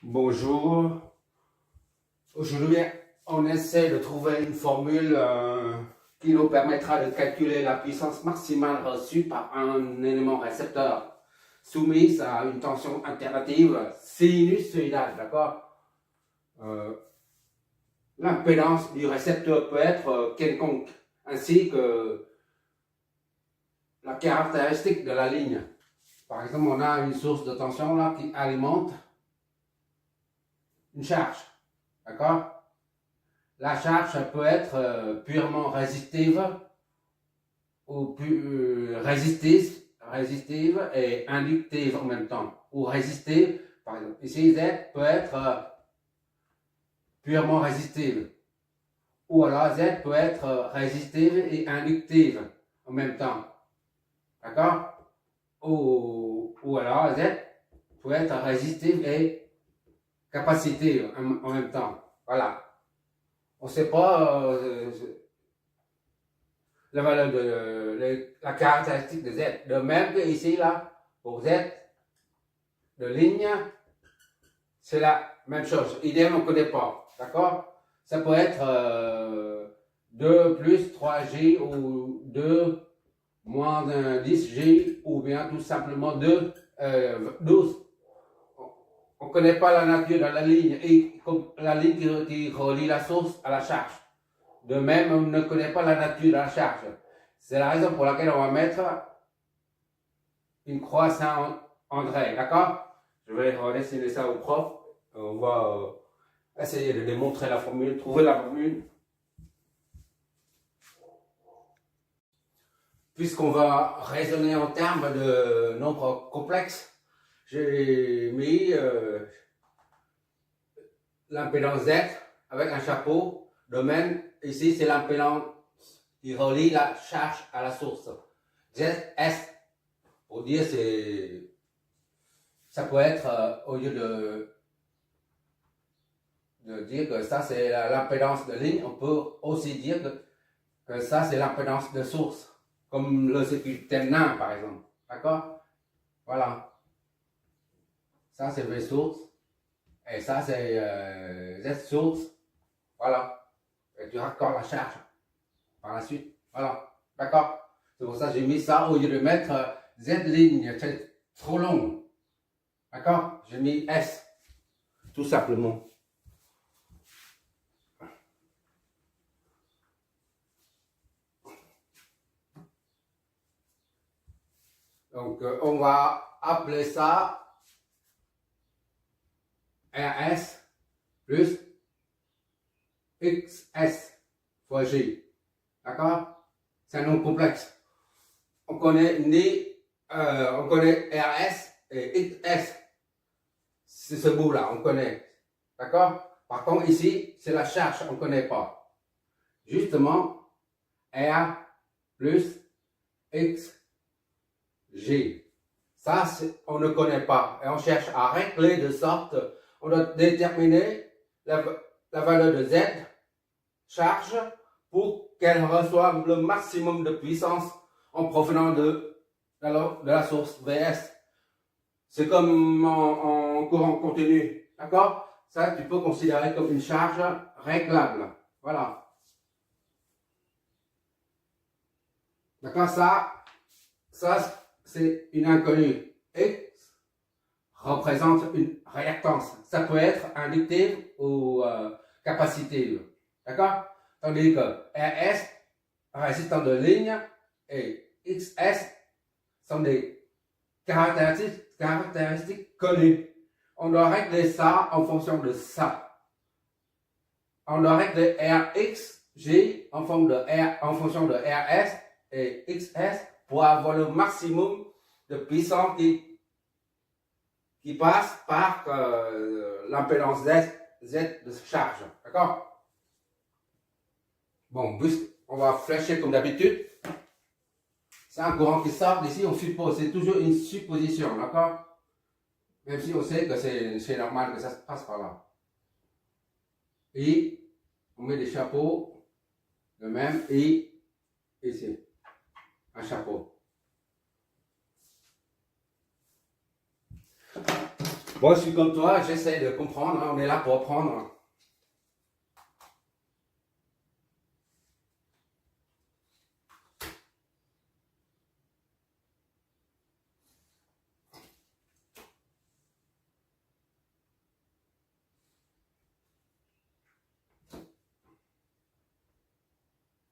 Bonjour. Aujourd'hui, on essaie de trouver une formule qui nous permettra de calculer la puissance maximale reçue par un élément récepteur soumis à une tension alternative sinusoïdale, d'accord? L'impédance du récepteur peut être quelconque, ainsi que la caractéristique de la ligne. Par exemple, on a une source de tension là qui alimente une charge, d'accord? La charge peut être purement résistive ou résistive et inductive en même temps, ou résistive, par exemple. Ici, Z peut être purement résistive, ou alors Z peut être résistive et inductive en même temps, d'accord? Ou alors Z peut être résistive et capacitive en même temps, voilà. On ne sait pas la valeur de la caractéristique de Z. De même que ici, là, pour Z de ligne, c'est la même chose. Idem, on ne connaît pas. D'accord? Ça peut être 2 plus 3J ou 2 moins 10J ou bien tout simplement 12. On ne connaît pas la nature de la ligne et la ligne qui relie la source à la charge. De même, on ne connaît pas la nature de la charge. C'est la raison pour laquelle on va mettre une croix Saint-André, d'accord? Je vais redessiner ça au prof. On va essayer de démontrer la formule, trouver la formule. Puisqu'on va raisonner en termes de nombres complexes, j'ai mis l'impédance Z avec un chapeau. De même, ici, c'est l'impédance qui relie la charge à la source. ZS, pour dire, ça peut être, au lieu de dire que ça, c'est l'impédance de ligne, on peut aussi dire que ça, c'est l'impédance de source, comme le circuit Thevenin, par exemple. D'accord? Voilà. Ça, c'est V source. Et ça, c'est Z source. Voilà. Et tu raccordes la charge par la suite. Voilà. D'accord? C'est pour ça que j'ai mis ça au lieu de mettre Z ligne. C'est trop long. D'accord? J'ai mis S. Tout simplement. Donc, on va appeler ça RS plus XS fois G. D'accord? C'est un nom complexe. On connaît RS et XS. C'est ce bout-là, on connaît. D'accord? Par contre, ici, c'est la charge, on ne connaît pas. Justement, R plus X, G. Ça, on ne connaît pas. Et on cherche à régler de sorte, on doit déterminer la valeur de Z, charge, pour qu'elle reçoive le maximum de puissance en provenant de la source VS. C'est comme en courant continu. D'accord? Ça, tu peux considérer comme une charge réglable. Voilà. D'accord? Ça c'est une inconnue. X représente une réactance. Ça peut être inductive ou capacitive. D'accord? Tandis que RS, résistant de ligne, et XS sont des caractéristiques connues. On doit régler ça en fonction de ça. On doit régler RXG en fonction de RS et XS pour avoir le maximum de puissance qui passe par l'impédance Z de charge. D'accord? Bon, on va flécher comme d'habitude. C'est un courant qui sort d'ici, on suppose, c'est toujours une supposition, d'accord? Même si on sait que c'est normal que ça se passe par là. Et on met des chapeaux, de même, et ici, un chapeau. Moi, je suis comme toi, j'essaie de comprendre, hein, on est là pour apprendre.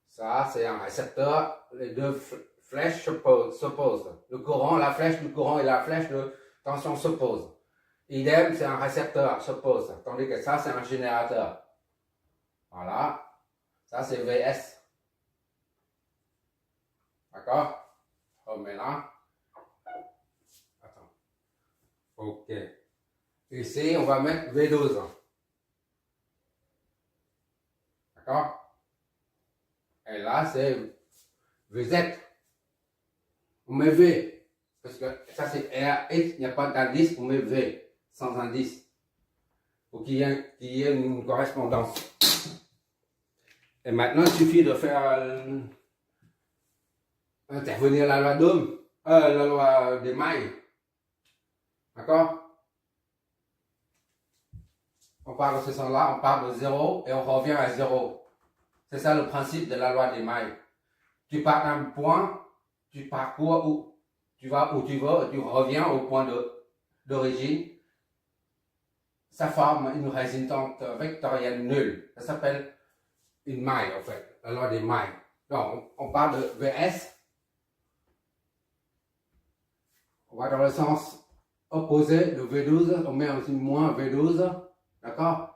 Ça, c'est un récepteur. Les deux flèches s'opposent. Le courant, la flèche du courant et la flèche de tension s'opposent. Idem, c'est un récepteur, s'oppose. Tandis que ça, c'est un générateur. Voilà. Ça, c'est VS. D'accord? On met là. Attends. OK. Ici, on va mettre V12. D'accord? Et là, c'est VZ. On met V. Parce que ça, c'est RX, il n'y a pas d'indice, on met V, sans indice. Pour qu'il y ait une correspondance. Et maintenant, il suffit de faire intervenir la loi d'Ohm, la loi des mailles. D'accord? On part de ce sens-là, on part de 0 et on revient à 0. C'est ça le principe de la loi des mailles. Tu pars d'un point, tu parcours où tu vas où tu veux, tu reviens au point d'origine. Ça forme une résultante vectorielle nulle. Ça s'appelle une maille, en fait, la loi des mailles. Donc, on parle de VS. On va dans le sens opposé de V12, on met un signe moins V12. D'accord?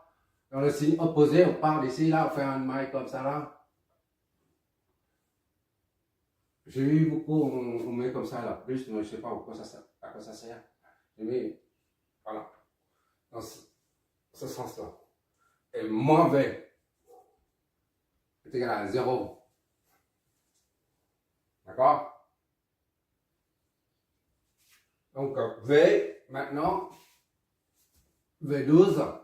Dans le signe opposé, on part d'ici, là, on fait une maille comme ça, là. J'ai eu beaucoup, on met comme ça, là, plus, mais je ne sais pas à quoi ça sert. J'ai mis, voilà, dans ce sens-là. Et moins V est égal à 0. D'accord? Donc, V, maintenant, V12,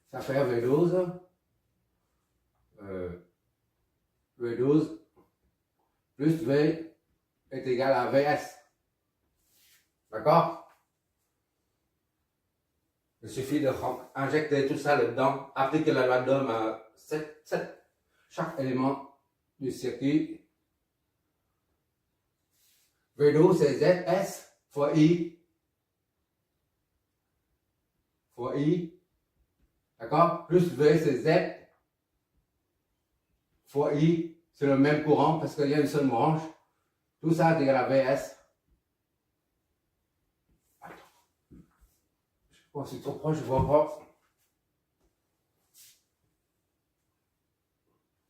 ça fait V12, V12 plus V est égal à VS. D'accord? Il suffit d'injecter tout ça là-dedans, appliquer la loi d'Ohm à chaque élément du circuit. V12 c'est ZS fois I. Fois I. D'accord? Plus V c'est Z fois I. C'est le même courant parce qu'il y a une seule branche. Tout ça est égal à VS. Attends. Je pense que c'est trop proche, je vois pas.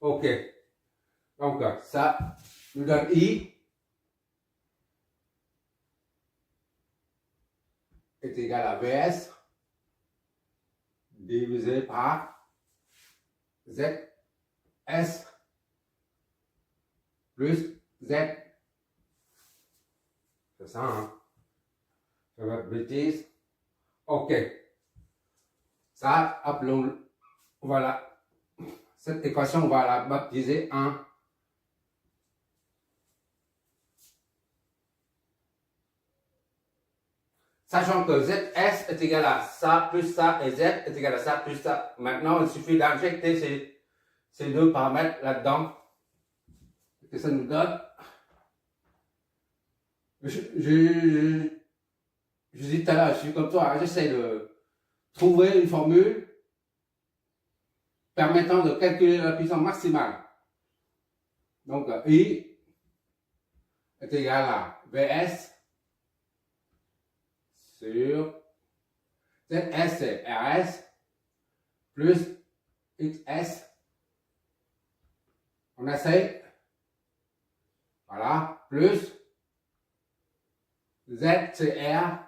OK. Donc, ça nous donne I est égal à VS divisé par ZS plus Z. C'est ça, hein? Je vais mettre bêtise. OK. Ça, appelons, voilà. Cette équation, on va la baptiser 1. Sachant que ZS est égal à ça plus ça et Z est égal à ça plus ça. Maintenant, il suffit d'injecter ces deux paramètres là-dedans. Que ça nous donne. Je dis tout à l'heure, je suis comme toi, j'essaie de trouver une formule permettant de calculer la puissance maximale. Donc, I est égal à VS sur ZS c'est RS plus XS. On essaie. Voilà. Plus Z c'est R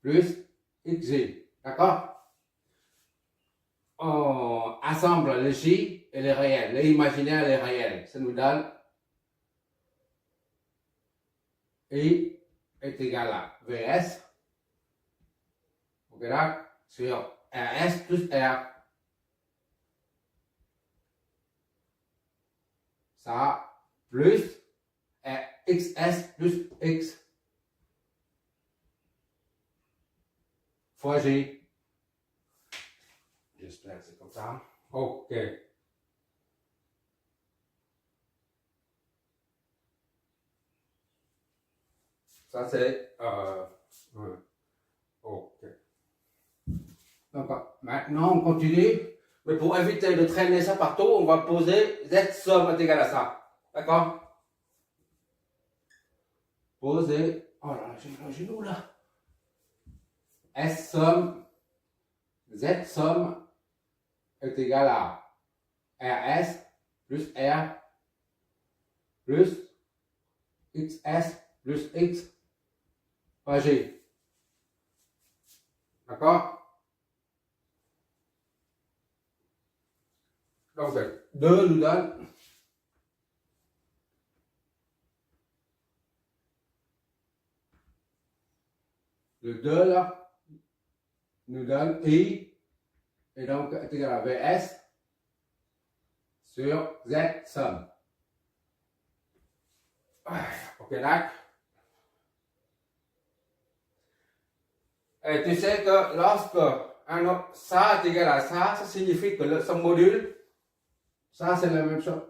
plus XG. D'accord? On assemble les J et les réels, les imaginaires et les réels. Ça nous donne I est égal à VS. Ok là, sur RS plus R. Ça plus XS plus X. fois G. J'espère que c'est comme ça. Ok. Ça c'est ok. Donc maintenant on continue. Mais pour éviter de traîner ça partout, on va poser Z somme est égal à ça. D'accord? Poser. Oh là, j'ai le genou là. S somme, Z somme est égal à RS plus R plus XS plus X par G. D'accord? Donc 2 nous donne le 2 là nous donne I et donc est égal à VS sur Z somme. Ok, d'accord. Et tu sais que lorsque ça est égal à ça signifie que son module, ça c'est la même chose.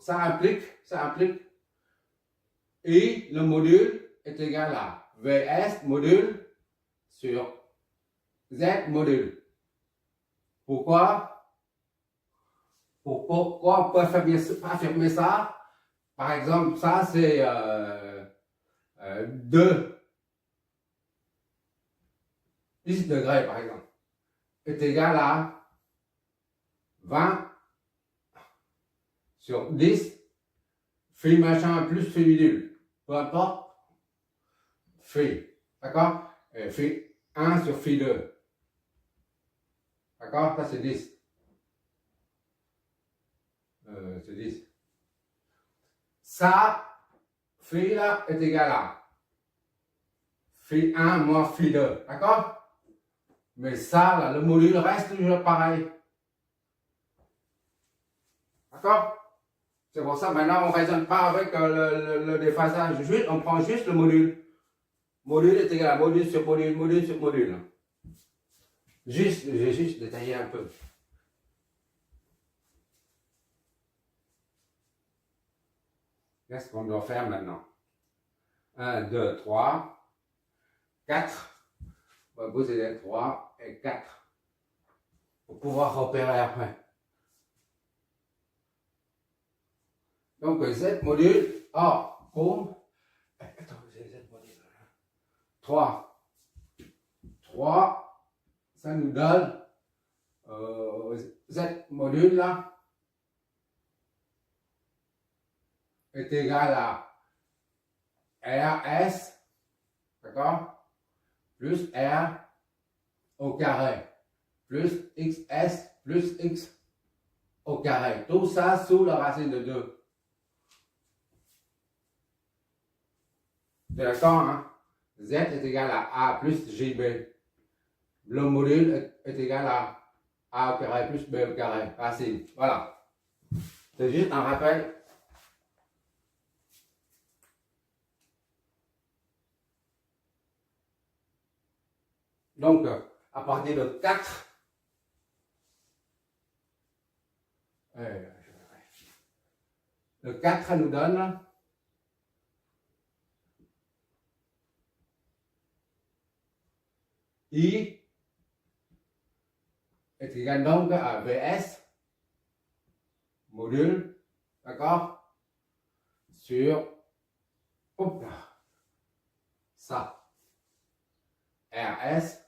Ça implique I, le module, est égal à VS module sur Z module. Pourquoi on peut affirmer ça? Par exemple, ça c'est 10 degrés par exemple, est égal à 20 sur 10 phi machin plus phi bidule. Peu importe, phi. D'accord? Phi 1 sur phi 2. D'accord? Ça c'est 10. C'est 10. Ça, phi là est égal à phi 1 moins phi 2. D'accord? Mais ça, là, le module reste toujours pareil. D'accord? C'est pour ça, maintenant, on ne raisonne pas avec le déphasage. Juste, on prend juste le module. Module est égal à module sur module, module sur module. J'ai juste détaillé un peu. Qu'est-ce qu'on doit faire maintenant? 1, 2, 3, 4. On va poser les 3 et 4. Pour pouvoir repérer après. Donc, Z module, comme. Attends, Z module. 3. 3, ça nous donne Z module là est égal à RS, d'accord, plus R au carré, plus XS plus X au carré. Tout ça sous la racine de 2. D'accord, hein? Z est égal à A plus JB. Le module est égal à A au carré plus B au carré. Facile. Voilà. C'est juste un rappel. Donc, à partir de 4, le 4 nous donne I est égal donc à VS module, d'accord, sur ça, RS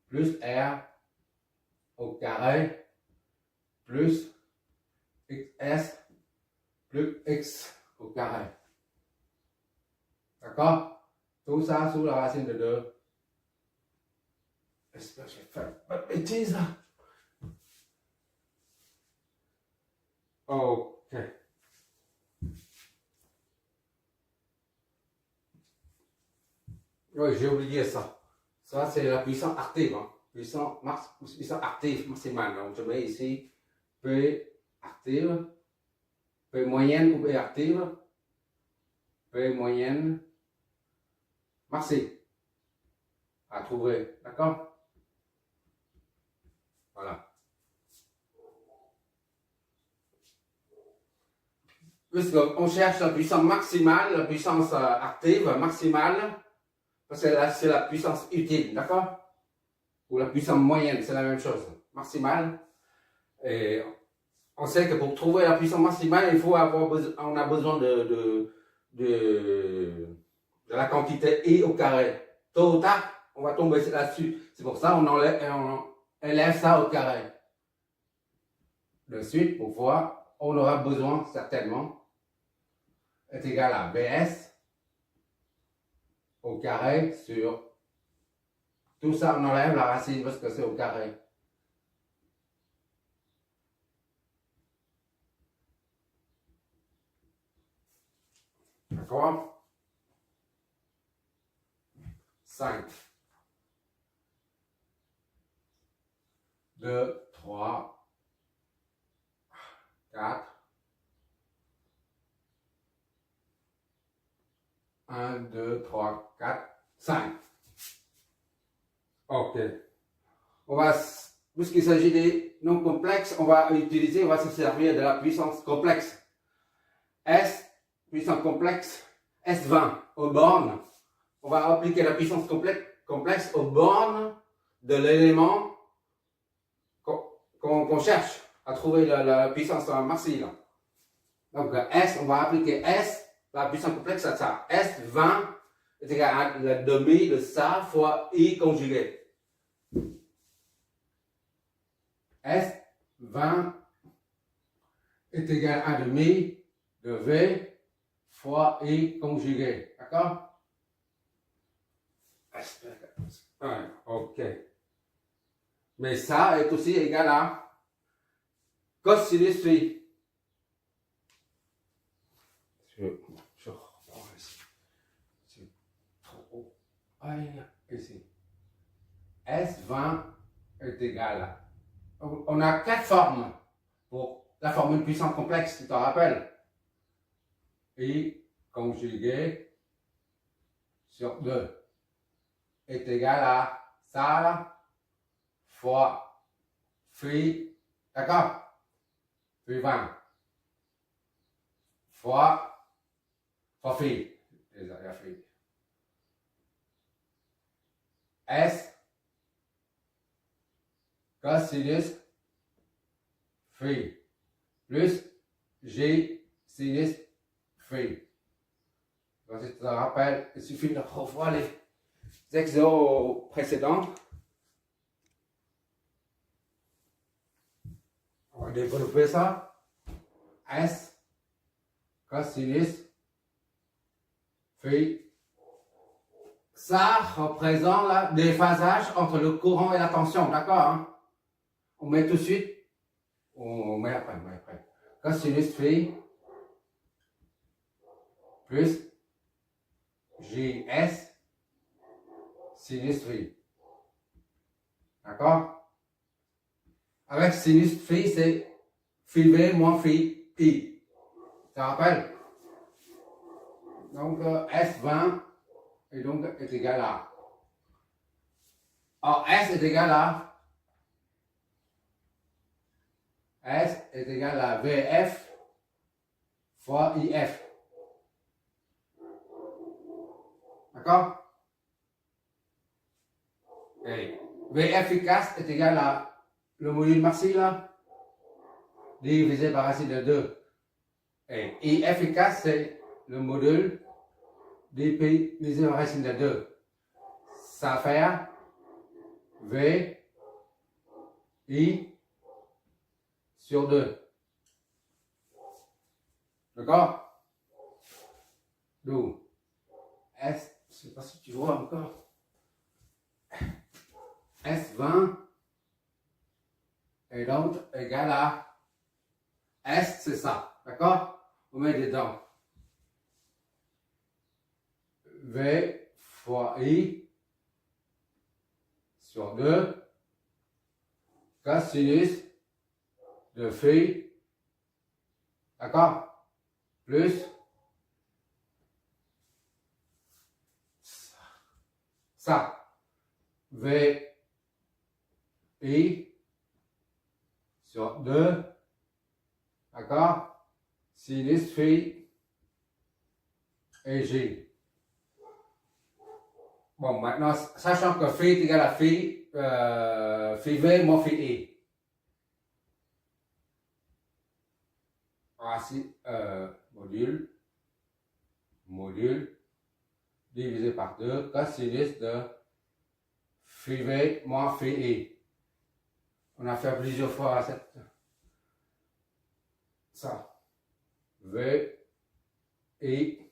plus R au carré plus XS plus X au carré. D'accord? Tout ça sous la racine de 2. J'espère que j'ai fait pas de bêtises. Ok. Oui, j'ai oublié ça. Ça, c'est la puissance active. Hein. Puissance active maximale. Donc, je mets ici P active, P moyenne ou P active, P moyenne maxi. à trouver. D'accord? Voilà. Puisqu'on cherche la puissance maximale, la puissance active maximale, parce que là, c'est la puissance utile, d'accord? Ou la puissance moyenne, c'est la même chose. Maximale. Et on sait que pour trouver la puissance maximale, on a besoin de la quantité I au carré. Tôt ou tard, on va tomber là-dessus. C'est pour ça qu'on élève ça au carré. De suite, pour voir, on aura besoin certainement est égal à BS au carré sur tout ça, on enlève la racine parce que c'est au carré. D'accord? 5, 2, 3, 4, 1, 2, 3, 4, 5. Ok. Puisqu'il s'agit des nombres complexes, on va se servir de la puissance complexe. S, puissance complexe, S20 aux bornes. On va appliquer la puissance complexe aux bornes de l'élément qu'on cherche à trouver la puissance maximale. Donc S, on va appliquer S, la puissance complexe à ça. S20 est égal à la demi de ça fois I conjugué. S20 est égal à demi de V fois I conjugué. D'accord? Ok. Mais ça est aussi égal à cosinus phi. Je reprends ici. C'est trop haut. Ici. S20 est égal à. On a 4 formes pour la formule puissance complexe, tu t'en rappelles? I conjugué sur 2 est égal à ça là, fois phi, d'accord? Phi 20 fois phi. Déjà, phi. S cosinus phi plus G sinus phi. Donc, je te rappelle, il suffit de revoir les exos précédents. On va développer ça. S cosinus phi. Ça représente le déphasage entre le courant et la tension, d'accord? Hein? On met tout de suite, on met après. Cosinus phi plus JS sinus phi. D'accord? Avec sinus phi, c'est phi V moins phi I. Ça te rappelle? Donc S20 et donc est égal à. Alors S est égal à. S est égal à VF fois IF. D'accord? Et V efficace est égal à le module maxi là, divisé par racine de 2. Et I efficace, c'est le module divisé par racine de 2. Ça fait V I sur 2. D'accord? D'où S, je ne sais pas si tu vois encore. S20 est donc égal à S, c'est ça. D'accord? On met dedans V fois I sur 2 cosinus de phi, d'accord? Plus ça. VI sur 2, d'accord, sinus phi et J. Bon, maintenant, sachant que phi est égal à phi V moins phi I. Racine, module, divisé par 2, cosinus de phi V moins phi I. On a fait plusieurs fois ça. V, I,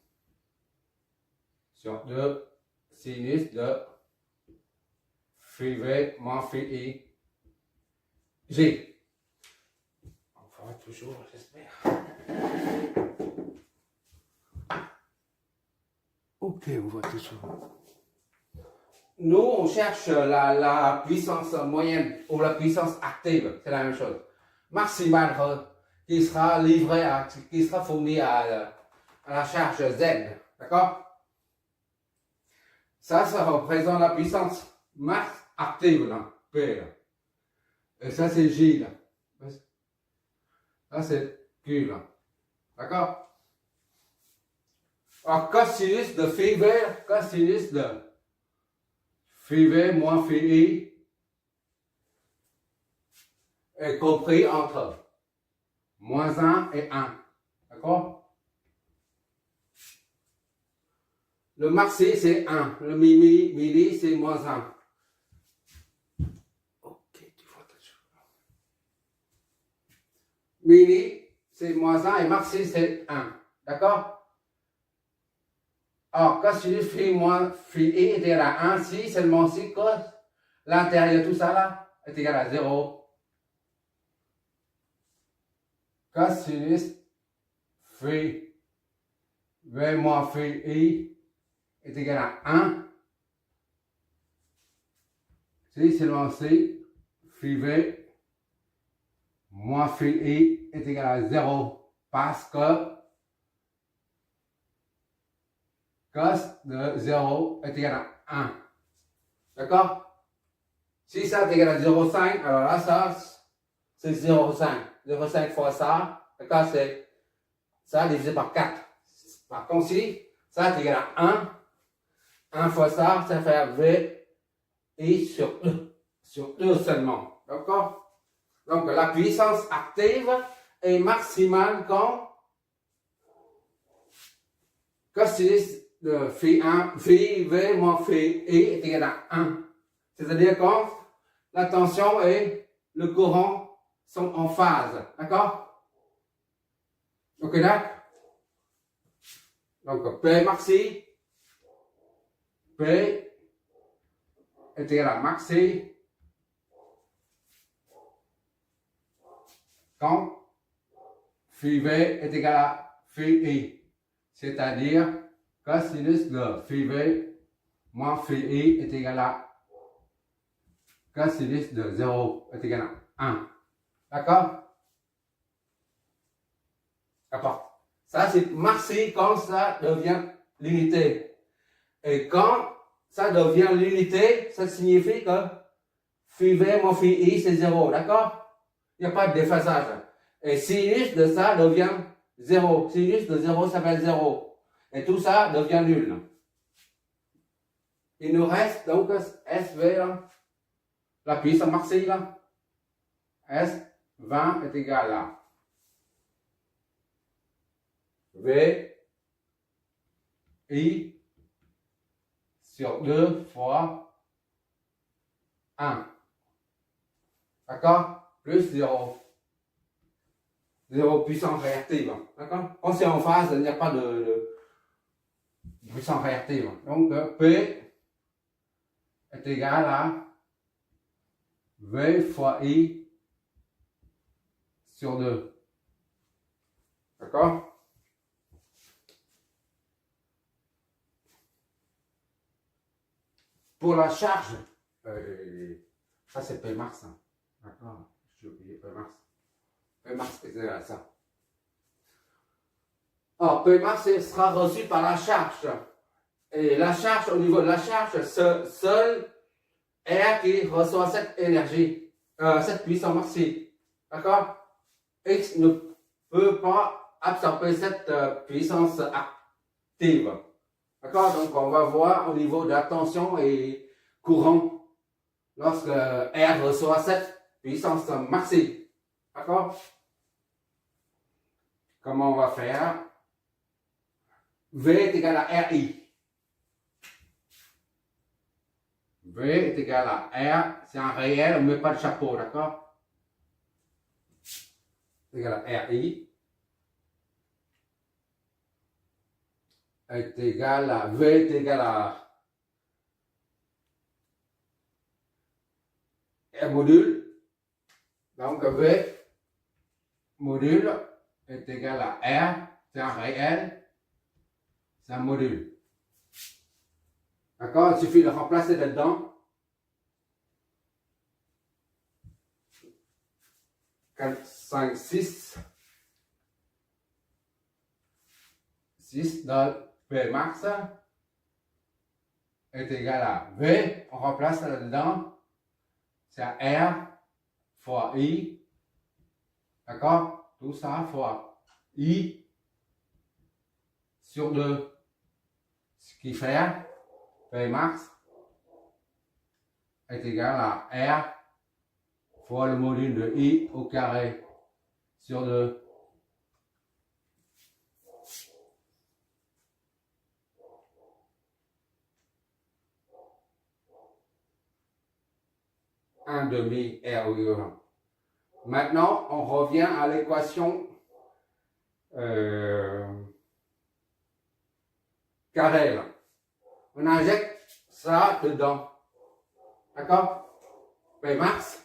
sur 2, sinus de phi V moins phi I, J. On fera toujours, j'espère. Ok, on voit toujours. Nous, on cherche la puissance moyenne ou la puissance active, c'est la même chose. Maximale qui sera livrée, qui sera fournie à la charge Z, d'accord? Ça représente la puissance max active, là, P, là. Et ça, c'est J, là. Ça, c'est Q, là. D'accord? Alors, cosinus de phi V, cosinus de phi V moins phi I est compris entre moins 1 et 1. D'accord? Le maxi, c'est 1. Le milli, c'est moins 1. Ok, tu vois quelque chose. Milli, c'est moins 1 et maxi, c'est 1. D'accord? Alors, cosinus phi moins phi I est égal à 1 si seulement si cos l'intérieur de tout ça là est égal à 0. Cosinus phi V moins phi I est égal à 1 si seulement si phi V moins phi I est égal à 0 parce que cos de 0 est égal à 1. D'accord? Si ça est égal à 0,5, alors là, ça, c'est 0,5. 0,5 fois ça, d'accord, c'est ça divisé par 4. Par contre, si ça est égal à 1, 1 fois ça, ça fait V I sur E. Sur E seulement. D'accord? Donc, la puissance active est maximale quand cosinus de phi V moins phi I est égal à 1. C'est-à-dire quand la tension et le courant sont en phase. D'accord? Ok, là? Donc, P maxi, P est égal à maxi quand phi V est égal à phi I. C'est-à-dire cosinus de phi V moins phi I est égal à cosinus de 0 est égal à 1. D'accord? D'accord. Ça, c'est maxi quand ça devient l'unité. Et quand ça devient l'unité, ça signifie que phi V moins phi I, c'est 0. D'accord? Il n'y a pas de déphasage. Et sinus de ça devient 0. Sinus de 0 s'appelle 0. Et tout ça devient nul. Il nous reste donc SV, là, la puissance maxi, là. S20 est égal à V I sur 2 fois 1. D'accord? Plus 0. 0 puissance réactive. D'accord? Quand c'est en phase, il n'y a pas de puissance réactive. Donc, P est égal à V fois I sur 2. D'accord? Pour la charge, ça c'est P max. Hein. D'accord? J'ai oublié P max. P max est égal à ça. Alors, P max sera reçu par la charge. Et la charge, au niveau de la charge, seule R qui reçoit cette énergie, cette puissance maxi. D'accord? X ne peut pas absorber cette puissance active. D'accord? Donc, on va voir au niveau de la tension et courant lorsque R reçoit cette puissance maxi. D'accord? Comment on va faire? V est égal à RI. V est égal à R, c'est un réel, on ne met pas de chapeau, d'accord? C'est égal à RI. Est égal à V est égal à R module. Donc V module est égal à R, c'est un réel, c'est un module. D'accord? Il suffit de remplacer dedans. 4, 5, 6. 6 dans P max est égal à V. On remplace là-dedans. C'est R fois I. D'accord? Tout ça fois I sur 2. Ce qui fait P max est égal à R fois le module de I au carré sur 2. Un demi RU1. Maintenant, on revient à l'équation carrée. Là. On injecte ça dedans. D'accord? P max.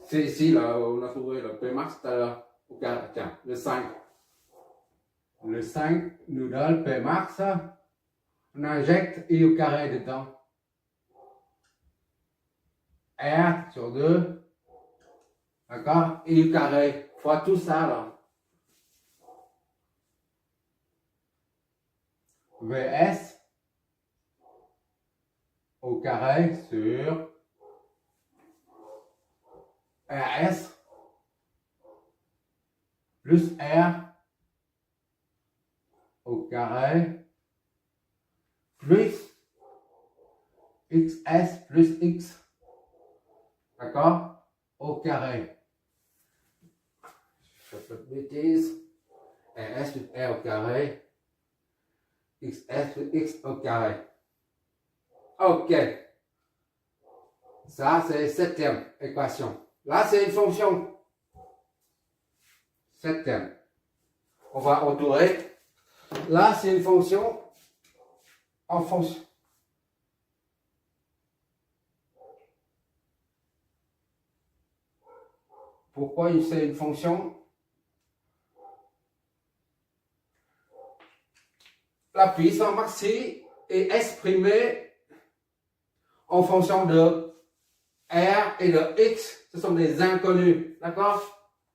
C'est ici, là, on a trouvé le P max tout à l'heure. Tiens, le 5. Le 5 nous donne P max. On injecte I au carré dedans. R sur 2. D'accord? I au carré. Fois tout ça, là. VS au carré sur RS plus R au carré plus XS plus X. D'accord? Au carré. Je fais pas de bêtises. RS plus R au carré. XS plus X au carré. Ok. Ça, c'est la septième équation. Là, c'est une fonction. Septième. On va entourer. Là, c'est une fonction en fonction. Pourquoi c'est une fonction? La puissance maxi est exprimée en fonction de R et de X. Ce sont des inconnus. D'accord?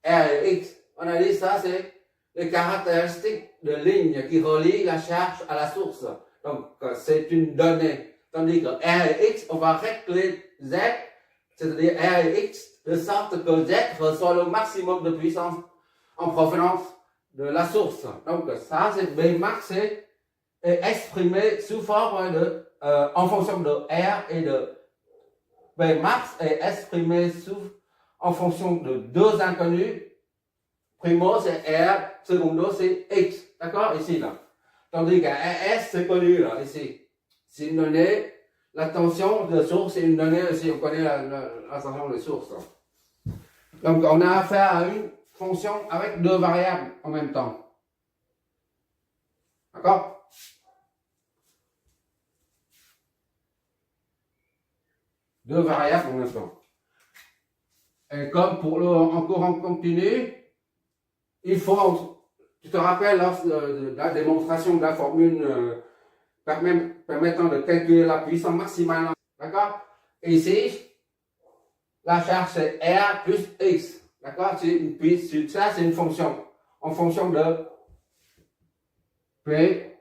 R et X. On a dit ça, c'est les caractéristiques de ligne qui relient la charge à la source. Donc, c'est une donnée. Tandis que R et X, on va régler Z, c'est-à-dire R et X, de sorte que Z reçoit le maximum de puissance en provenance de la source. Donc, ça, c'est B max, est exprimé sous forme de, en fonction de R et de B max est exprimé en fonction de deux inconnus. Primo, c'est R, secondo, c'est X. D'accord? Ici, là. Tandis qu'un RS, c'est connu, là, ici. C'est une donnée, la tension de source, c'est une donnée aussi, on connaît la tension de source. Donc, on a affaire à une fonction avec deux variables en même temps. D'accord? Deux variables en même temps. Et comme pour en courant continu, il faut, tu te rappelles lors de la démonstration de la formule permettant de calculer la puissance maximale. D'accord? Et ici, la charge c'est R plus X. D'accord? Ça, c'est une fonction. En fonction de P,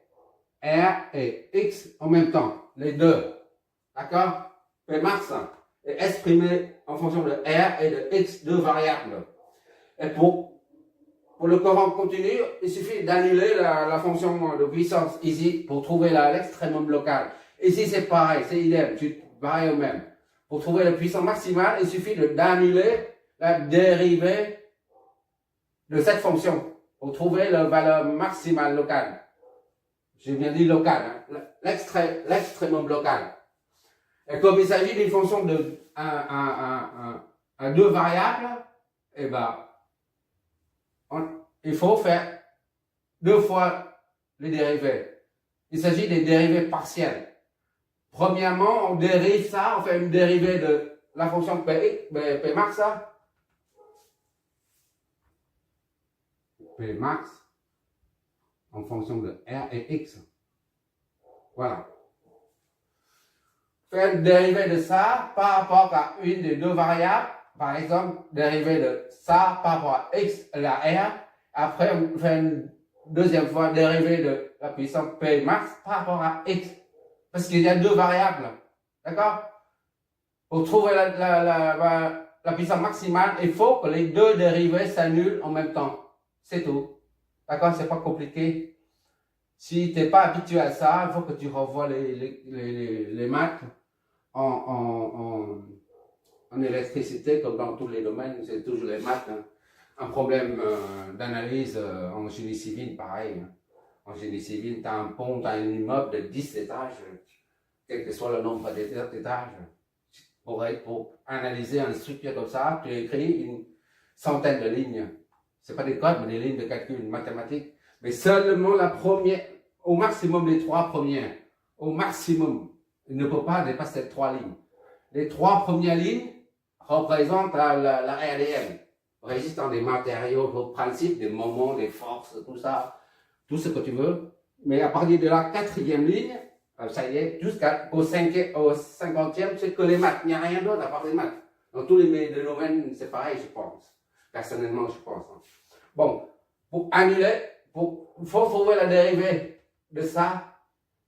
R et X en même temps. Les deux. D'accord? Pmax est exprimé en fonction de R et de X, deux variables. Et pour le courant continu, il suffit d'annuler la fonction de puissance ici pour trouver l'extrémum local. Ici, c'est pareil, c'est idem, pareil au même. Pour trouver la puissance maximale, il suffit d'annuler la dérivée de cette fonction pour trouver la valeur maximale locale. J'ai bien dit local, hein, l'extrémum local. Et comme il s'agit d'une fonction de à deux variables, eh ben, il faut faire deux fois les dérivés. Il s'agit des dérivés partiels. Premièrement, on dérive ça, on fait une dérivée de la fonction Pmax, Pmax en fonction de R et X. Voilà. Faire une dérivée de ça par rapport à une des deux variables. Par exemple, dérivée de ça par rapport à X et la R. Après, on fait une deuxième fois dérivée de la puissance Pmax par rapport à X. Parce qu'il y a deux variables. D'accord? Pour trouver la puissance maximale, il faut que les deux dérivés s'annulent en même temps. C'est tout. D'accord? C'est pas compliqué. Si tu n'es pas habitué à ça, il faut que tu revoies les maths en électricité, comme dans tous les domaines, c'est toujours les maths. Hein. Un problème d'analyse en génie civil, pareil. Hein. En génie civil, tu as un pont, tu as un immeuble de 10 étages, quel que soit le nombre d'étages. Pour analyser une structure comme ça, tu écris une centaine de lignes. Ce n'est pas des codes, mais des lignes de calcul mathématiques. Mais seulement la première, au maximum les trois premières. Au maximum. Il ne peut pas dépasser trois lignes. Les trois premières lignes représentent la RDM. Résistant des matériaux, le principe, des moments, des forces, tout ça. Tout ce que tu veux. Mais à partir de la quatrième ligne, ça y est, jusqu'au 50e, c'est que les maths. Il n'y a rien d'autre à part les maths. Dans tous les domaines, c'est pareil, je pense. Personnellement, je pense. Bon, pour annuler, il faut trouver la dérivée de ça.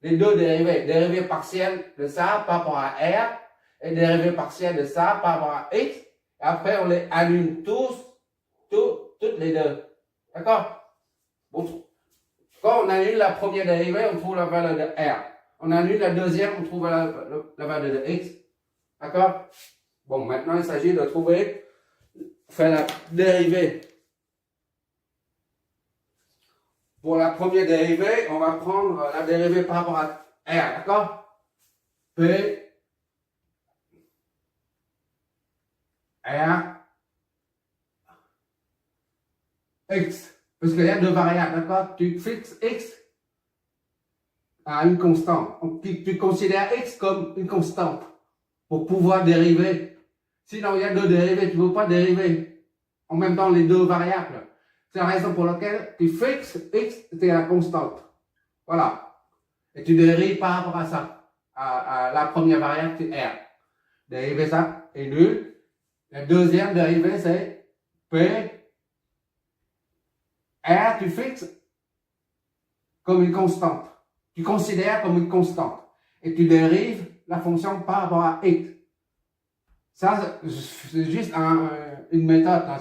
Les deux dérivés. Dérivée partielle de ça par rapport à R et dérivée partielle de ça par rapport à X. Et après, on les annule toutes les deux. D'accord? Bon, quand on annule la première dérivée, on trouve la valeur de R. On annule la deuxième, on trouve la valeur de X. D'accord? Bon, maintenant, il s'agit de faire la dérivée. Pour la première dérivée, on va prendre la dérivée par rapport à R. D'accord? P, R, X. Parce qu'il y a deux variables, d'accord? Tu fixes X à une constante. Tu considères X comme une constante pour pouvoir dériver. Sinon, il y a deux dérivés, tu ne veux pas dériver en même temps les deux variables. C'est la raison pour laquelle tu fixes X, c'est la constante. Voilà. Et tu dérives par rapport à ça. À la première variable, c'est R. Dériver ça est nul. La deuxième dérivée, c'est P. R, tu fixes comme une constante. Tu considères comme une constante. Et tu dérives la fonction par rapport à X. Ça, c'est juste une méthode. Hein.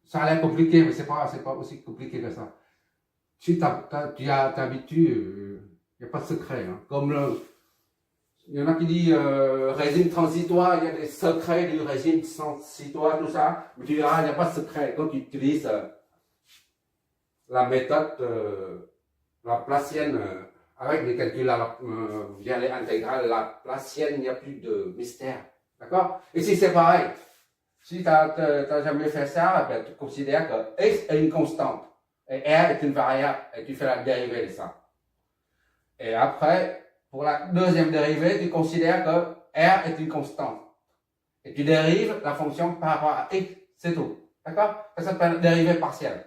Ça a l'air compliqué, mais c'est pas aussi compliqué que ça. Si tu t'habitues, il n'y a pas de secret. Hein. Comme il y en a qui disent régime transitoire, il y a des secrets du régime transitoire, tout ça. Mais tu verras, il n'y a pas de secret. Quand tu utilises la méthode laplacienne avec les calculs via les intégrales laplaciennes, il n'y a plus de mystère. D'accord? Ici, c'est pareil. Si tu n'as jamais fait ça, ben, tu considères que X est une constante et R est une variable et tu fais la dérivée de ça. Et après, pour la deuxième dérivée, tu considères que R est une constante. Et tu dérives la fonction par rapport à X, c'est tout. D'accord? Ça s'appelle dérivée partielle.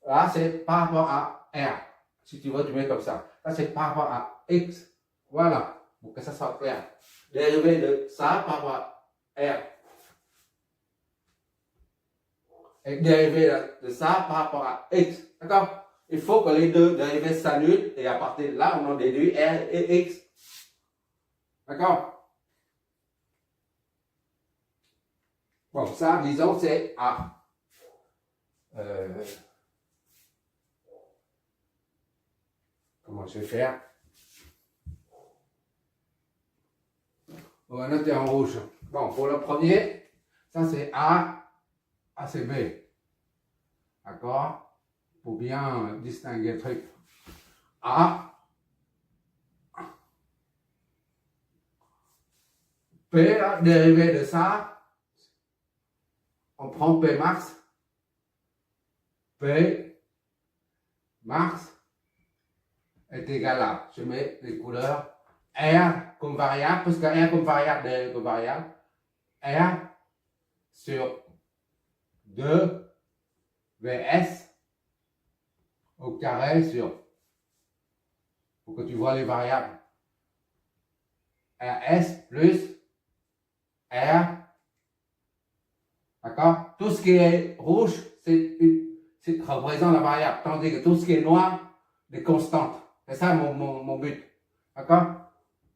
Là, c'est par rapport à R. Si tu veux, tu mets comme ça. Ça, c'est par rapport à X. Voilà. Pour que ça soit clair. Dérivée de ça par rapport à R. Et dérivé de ça par rapport à X. D'accord? Il faut que les deux dérivés s'annulent et à partir de là, on en déduit R et X. D'accord? Bon, ça, disons, c'est A. Comment je vais faire? On va noter en rouge. Bon, pour le premier, ça c'est A, A c'est B. D'accord? Pour bien distinguer le truc. A, P, là, dérivé de ça, on prend P max. P max est égal à, je mets les couleurs, R comme variable, parce que R comme variable, D comme variable, R sur 2 VS au carré sur, pour que tu vois les variables, RS plus R, d'accord? Tout ce qui est rouge, représente la variable, tandis que tout ce qui est noir, des constantes. C'est ça mon but, d'accord?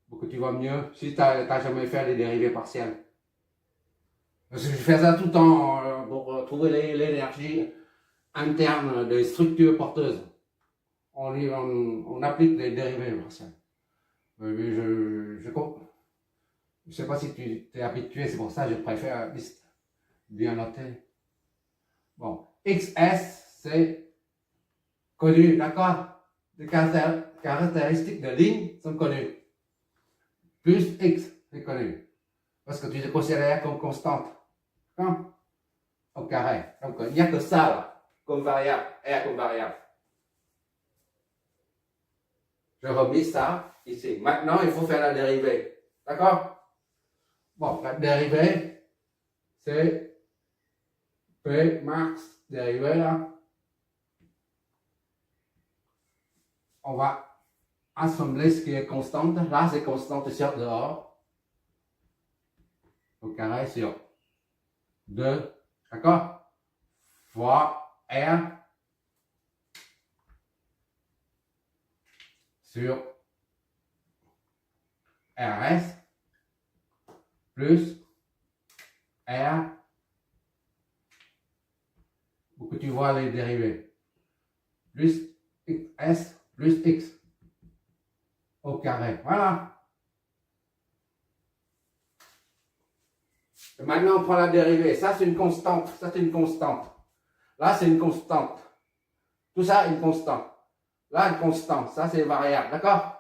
Pour que tu vois mieux si tu n'as jamais fait les dérivés partiels. Parce que je fais ça tout le temps pour trouver l'énergie interne des structures porteuses. On applique les dérivés partiels. Je ne sais pas si tu es habitué, c'est pour ça que je préfère bien noter. Bon, XS, c'est connu, d'accord? Les caractéristiques de ligne sont connues. Plus X, c'est connu. Parce que tu les considères comme constante. D'accord? Au carré. Donc, il n'y a que ça, là, comme variable, R comme variable. Je remis ça ici. Maintenant, il faut faire la dérivée. D'accord? Bon, la dérivée, c'est P max dérivée là. On va assembler ce qui est constante. Là, c'est constante sur dehors. Au carré sur 2. D'accord? Fois R sur RS plus R, pour que tu vois les dérivés, plus S plus X au carré. Voilà. Et maintenant, on prend la dérivée. Ça, c'est une constante. Ça, c'est une constante. Là, c'est une constante. Tout ça, une constante. Là, une constante. Ça, c'est variable. D'accord?